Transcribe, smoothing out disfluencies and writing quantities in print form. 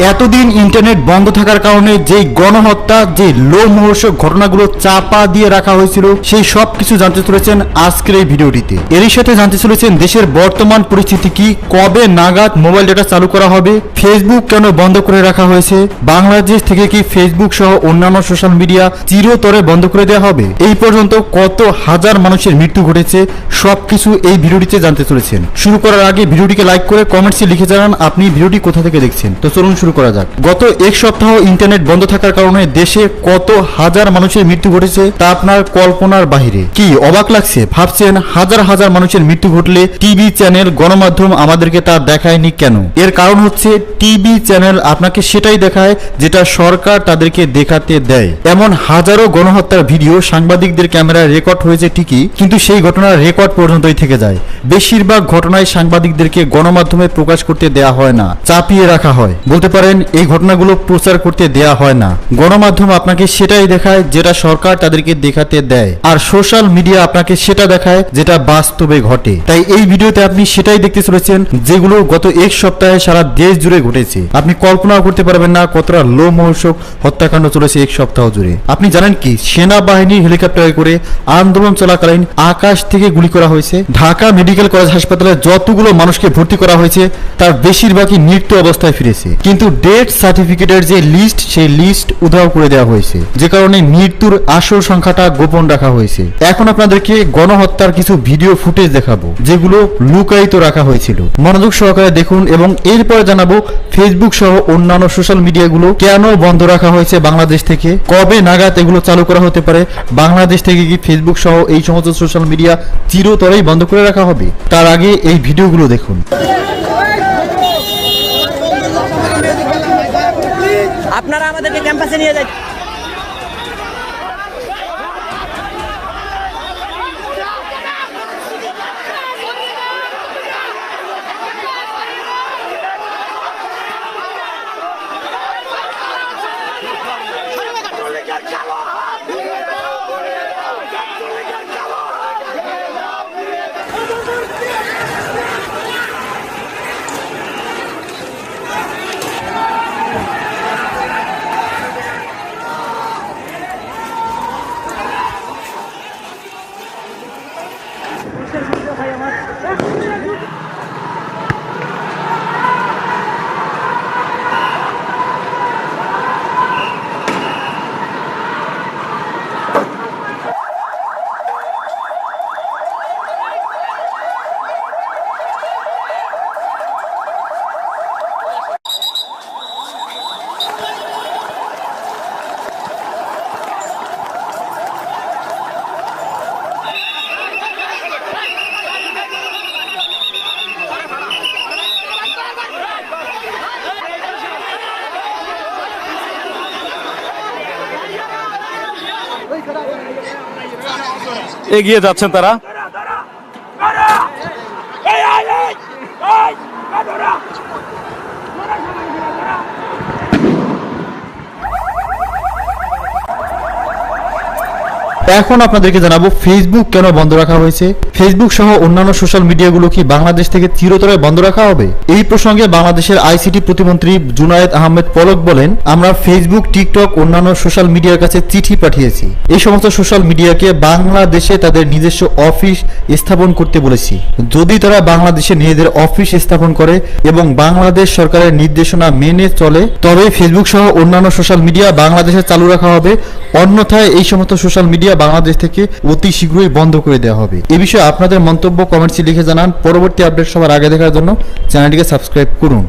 এতদিন ইন্টারনেট বন্ধ থাকার কারণে যেই গণহত্যা, যে লোমহর্ষক ঘটনাগুলো চাপা দিয়ে রাখা হয়েছিল, সেই সব কিছু জানতে চলেছেন আজকের এই ভিডিওটিতে। এরই সাথে জানতে চলেছেন দেশের বর্তমান পরিস্থিতি কি, কবে নাগাদ মোবাইল ডেটা চালু করা হবে, ফেসবুক কেন বন্ধ করে রাখা হয়েছে, বাংলাদেশ থেকে কি ফেসবুক সহ অন্যান্য সোশ্যাল মিডিয়া চিরতরে বন্ধ করে দেওয়া হবে, এই পর্যন্ত কত হাজার মানুষের মৃত্যু ঘটেছে, সবকিছু এই ভিডিওটিতে জানতে চলেছেন। শুরু করার আগে ভিডিওটিকে লাইক করে কমেন্টসে লিখে জানান আপনি ভিডিওটি কোথা থেকে দেখছেন। তো চলুন শুরু করা যাক। গত এক সপ্তাহ ইন্টারনেট বন্ধ থাকার কারণে দেশে কত হাজার মানুষের মৃত্যু ঘটেছে তা আপনার কল্পনার বাহিরে। কি অবাক লাগছে? ভাবছেন হাজার হাজার মানুষের মৃত্যু ঘটলে টিভি চ্যানেল, গণমাধ্যম আমাদেরকে তা দেখায়নি কেন? এর কারণ হচ্ছে টিভি চ্যানেল আপনাকে সেটাই দেখায় যেটা সরকার তাদেরকে দেখাতে দেয়। এমন হাজারো গণহত্যার ভিডিও সাংবাদিকদের ক্যামেরায় রেকর্ড হয়েছে ঠিকই, কিন্তু সেই ঘটনার রেকর্ড পর্যন্তই থেকে যায়। বেশিরভাগ ঘটনায় সাংবাদিকদেরকে গণমাধ্যমে প্রকাশ করতে দেয়া হয় না, চাপিয়ে রাখা হয়। বলতে পারেন এই ঘটনাগুলো প্রচার করতে দেয়া হয় না। গণমাধ্যম আপনাকে সেটাই দেখায় যেটা সরকার তাদেরকে দেখাতে দেয়, আর সোশ্যাল মিডিয়া আপনাকে সেটা দেখায় যেটা বাস্তবে ঘটে। তাই এই ভিডিওতে আপনি সেটাই দেখতে চলেছেন যেগুলো গত এক সপ্তাহে সারা দেশ জুড়ে ঘটেছে। আপনি কল্পনাও করতে পারবেন না কতটা লোমহর্ষক হত্যাকাণ্ড চলেছে এক সপ্তাহ জুড়ে। আপনি জানেন কি, সেনাবাহিনীর হেলিকপ্টারে করে আন্দোলন চলাকালীন আকাশ থেকে গুলি করা হয়েছে। ঢাকা মেডিকেল কলেজ হাসপাতালে যতগুলো মানুষকে ভর্তি করা হয়েছে তার বেশিরভাগই মৃত্যু অবস্থায় ফিরেছে, কিন্তু ডেথ সার্টিফিকেটের যে লিস্ট, সেই লিস্ট উধাও করে দেওয়া হয়েছে, যে কারণে মৃত্যুর আসল সংখ্যাটা গোপন রাখা হয়েছে। এখন আপনাদেরকে গণহত্যার কিছু ভিডিও ফুটেজ দেখাবো যেগুলো লুকায়িত রাখা হয়েছিল। মনোযোগ সহকারে দেখুন এবং এরপরে জানাবো ফেসবুক সহ অন্যান্য সোশ্যাল মিডিয়াগুলো কেন বন্ধ রাখা হয়েছে বাংলাদেশ থেকে, কবে নাগাদ এগুলো চালু করা হতে পারে, বাংলাদেশ থেকে কি ফেসবুক সহ এই সমস্ত সোশ্যাল মিডিয়া চিরতরেই বন্ধ করে রাখা হবে। তার আগে এই ভিডিওগুলো দেখুন। আপনারা আমাদেরকে ক্যাম্পাসে নিয়ে যান। এগিয়ে যাচ্ছেন তারা। এখন আপনাদেরকে জানাবো ফেসবুক কেন বন্ধ রাখা হয়েছে। ফেসবুক সহ অন্যান্য সোশ্যাল মিডিয়াগুলো কি বাংলাদেশ থেকে চিরতরে বন্ধ রাখা হবে? এই প্রসঙ্গে বাংলাদেশের আইসিটি প্রতিমন্ত্রী জুনায়েদ আহমেদ পলক বলেন, আমরা ফেসবুক, টিকটক, অন্যান্য সোশ্যাল মিডিয়ার কাছে চিঠি পাঠিয়েছি। এই সমস্ত সোশ্যাল মিডিয়াকে বাংলাদেশে তাদের নিজস্ব অফিস স্থাপন করতে বলেছি। যদি তারা বাংলাদেশে নিজেদের অফিস স্থাপন করে এবং বাংলাদেশ সরকারের নির্দেশনা মেনে চলে, তবে ফেসবুক সহ অন্যান্য সোশ্যাল মিডিয়া বাংলাদেশে চালু রাখা হবে। অন্যথায় এই সমস্ত সোশ্যাল মিডিয়া বাংলাদেশ থেকে অতি শীঘ্রই বন্ধ করে দেওয়া হবে। এ বিষয়ে আপনাদের মন্তব্য কমেন্টসে লিখে জানান। পরবর্তী আপডেট সবার আগে দেখার জন্য চ্যানেলটিকে সাবস্ক্রাইব করুন।